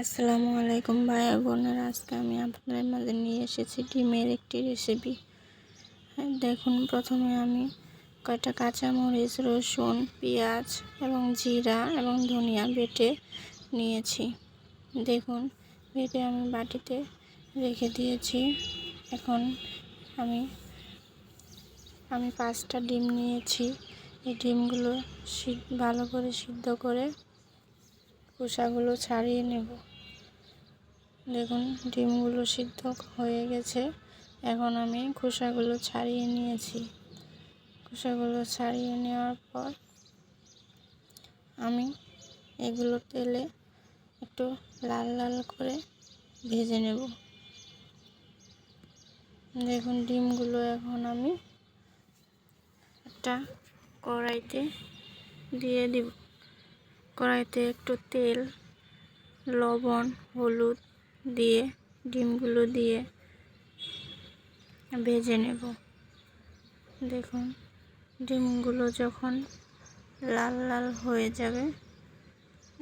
আসসালামু আলাইকুম ভাই বোনেরা, আজকে আমি আপনাদের মাঝে নিয়ে এসেছি ডিমের একটি রেসিপি। দেখুন, প্রথমে আমি কয়টা কাঁচামরিচ, রসুন, পেঁয়াজ এবং জিরা এবং ধনিয়া বেটে নিয়েছি। দেখুন, বেটে আমি বাটিতে রেখে দিয়েছি। এখন আমি 5টা ডিম নিয়েছি। এই ডিমগুলো ভালো করে সিদ্ধ করে খোসাগুলো ছাড়িয়ে নেব। দেখুন, ডিমগুলো সিদ্ধ হয়ে গেছে। এখন আমি খোসাগুলো ছাড়িয়ে নিয়েছি। খোসাগুলো ছাড়িয়ে নেওয়ার পর আমি এগুলো তেলে একটু লাল লাল করে ভেজে নেব। দেখুন, ডিমগুলো এখন আমি একটা কড়াইতে দিয়ে দিব। কড়াইতে একটু তেল, লবণ, হলুদ দিয়ে ডিমগুলো দিয়ে ভেজে নেব। দেখুন, ডিমগুলো যখন লাল লাল হয়ে যাবে,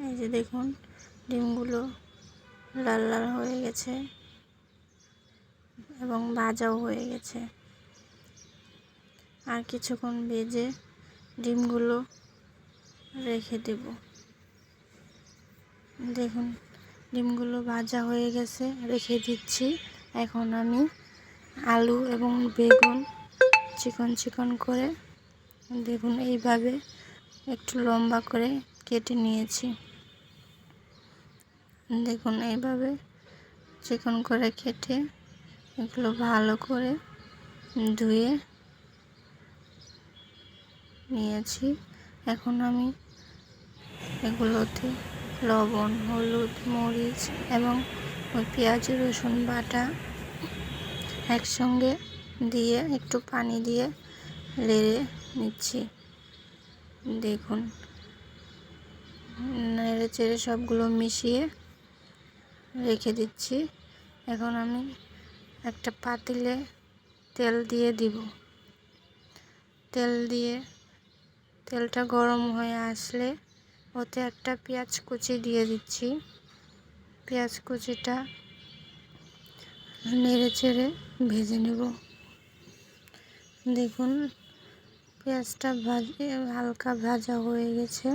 এই যে দেখুন, ডিমগুলো লাল লাল হয়ে গেছে এবং ভাজাও হয়ে গেছে। আর কিছুক্ষণ ভেজে ডিমগুলো রেখে দেব। দেখুন, ডিমগুলো ভাজা হয়ে গেছে, রেখে দিচ্ছি। এখন আমি আলু এবং বেগুন চিকন চিকন করে, দেখুন, এইভাবে একটু লম্বা করে কেটে নিয়েছি। দেখুন, এইভাবে চিকন করে কেটে এগুলো ভালো করে ধুয়ে নিয়েছি। এখন আমি এগুলোতে লবণ, হলুদ, মরিচ এবং ওই পেঁয়াজ রসুন বাটা একসঙ্গে দিয়ে একটু পানি দিয়ে নেড়ে নিচ্ছি। দেখুন, নেড়ে চেড়ে সবগুলো মিশিয়ে রেখে দিচ্ছি। এখন আমি একটা পাতিলে তেল দিয়ে দিব। তেলটা গরম হয়ে আসলে ওতে একটা পেঁয়াজ কুচি দিয়ে দিচ্ছি। পেঁয়াজ কুচিটা নেড়ে চেড়ে ভেজে নেব। দেখুন, পেঁয়াজটা হালকা ভাজা হয়ে গেছে।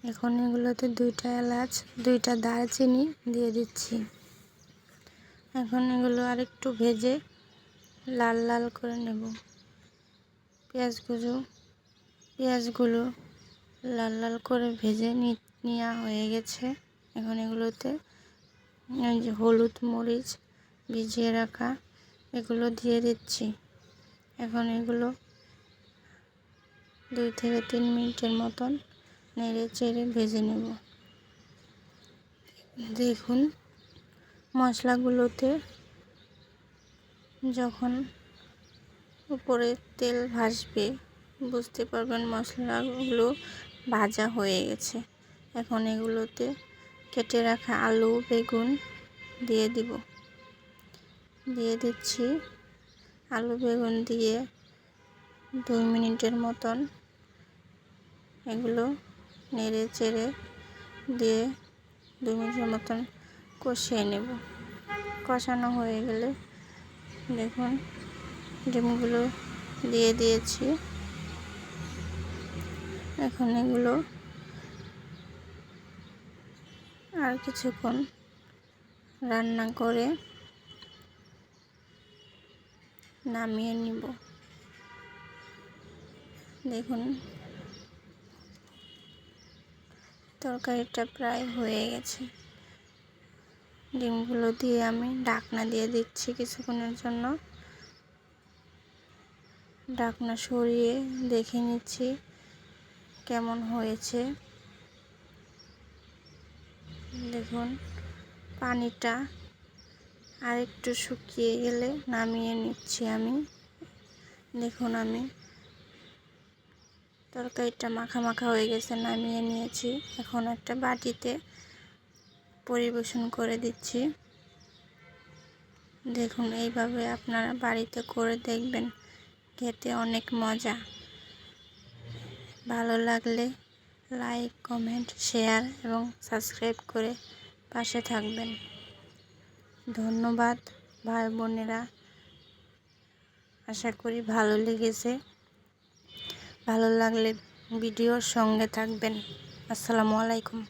এখন এগুলোতে 2টা এলাচ, 2টা দারচিনি দিয়ে দিচ্ছি। এখন এগুলো আরেকটু ভেজে লাল লাল করে নেব। পেঁয়াজগুলো লাল লাল করে ভেজে নেওয়া হয়ে গেছে। এখন এগুলোতে যে হলুদ, মরিচ ভিজিয়ে রাখা এগুলো দিয়ে দিচ্ছি। এখন এগুলো 2 থেকে 3 মিনিটের মতন নেড়ে চেড়ে ভেজে নেব। দেখুন, মশলাগুলোতে যখন উপরে তেল ভাসবে, বুঝতে পারবেন মশলাগুলো ভাজা হয়ে গেছে। এখন এগুলোতে কেটে রাখা আলু, বেগুন দিয়ে দিচ্ছি। আলু বেগুন দিয়ে 2 মিনিটের মতন এগুলো নেড়ে চেড়ে দিয়ে 2 মিনিটের মতন কষিয়ে নেব। কষানো হয়ে গেলে দেখুন, ডিমগুলো দিয়ে দিয়েছি। এখন এগুলো আর কিছুক্ষণ রান্না করে নামিয়ে নিব। দেখুন, তরকারিটা প্রায় হয়ে গেছে। ডিমগুলো দিয়ে আমি ঢাকনা দিয়ে দিচ্ছি কিছুক্ষণের জন্য। ঢাকনা সরিয়ে দেখে নিচ্ছি কেমন হয়েছে। দেখুন, পানিটা আরেকটু শুকিয়ে গেলে নামিয়ে নিচ্ছি আমি। দেখুন, আমি তরকারিটা মাখা মাখা হয়ে গেছে, নামিয়ে নিয়েছি। এখন একটা বাটিতে পরিবেশন করে দিচ্ছি। দেখুন, এইভাবে আপনারা বাড়িতে করে দেখবেন, খেতে অনেক মজা। ভালো লাগলে লাইক, কমেন্ট, শেয়ার এবং সাবস্ক্রাইব করে পাশে থাকবেন। ধন্যবাদ ভাই বোনেরা, আশা করি ভালো লেগেছে। ভালো লাগলে ভিডিওর সঙ্গে থাকবেন। আসসালামু আলাইকুম।